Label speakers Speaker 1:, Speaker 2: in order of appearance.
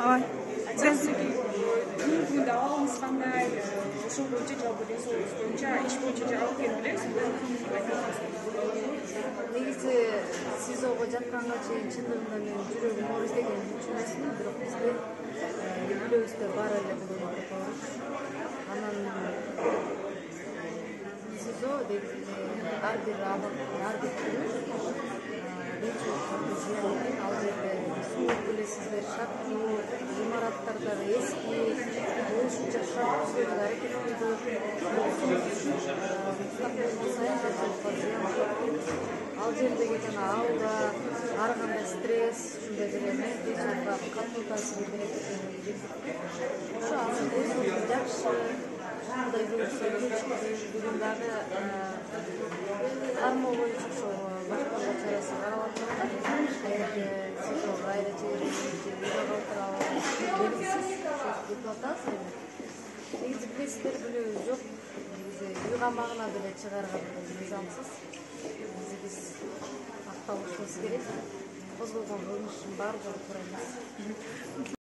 Speaker 1: Ой.
Speaker 2: Бүгүн давалыңыз кандай? Ошол боюнча жалпы ден соолугуңуз боюнча иш боюнча жабык келип билесизби?
Speaker 3: Негизи СИЗОго жатканга чейин чындыгында менин жүрөгүм ооруйт экенин билчү эмесмин, бирок бизде үйлөбүздө бар эле бул оруч. Анан СИЗО деп ар бир күнү ал жерде суук билесиздер, шарттуу имараттардагы эски ушунча шарт түзүүгө аракет кылды. Ал жердеги жана аура, ар кандай стресс, ушундай бир менталдык катуу таасир берет экенин билдик. Ошо анын өзүнүн жакшы, мындай бүгүн дагы кармоо боюнча ошо башкаруу чарасы каралып жатат. Эгерде СИЗО кайра жиберилет же үйгө калтырабы белгисиз деплотация. Негизи билесиздер, билүүбүз жок. Негизи үй камагына деле чыгарган мыйзамсыз. Негизи биз акталышыбыз керек. Козголгон кылмыштын баардыгы туура эмес.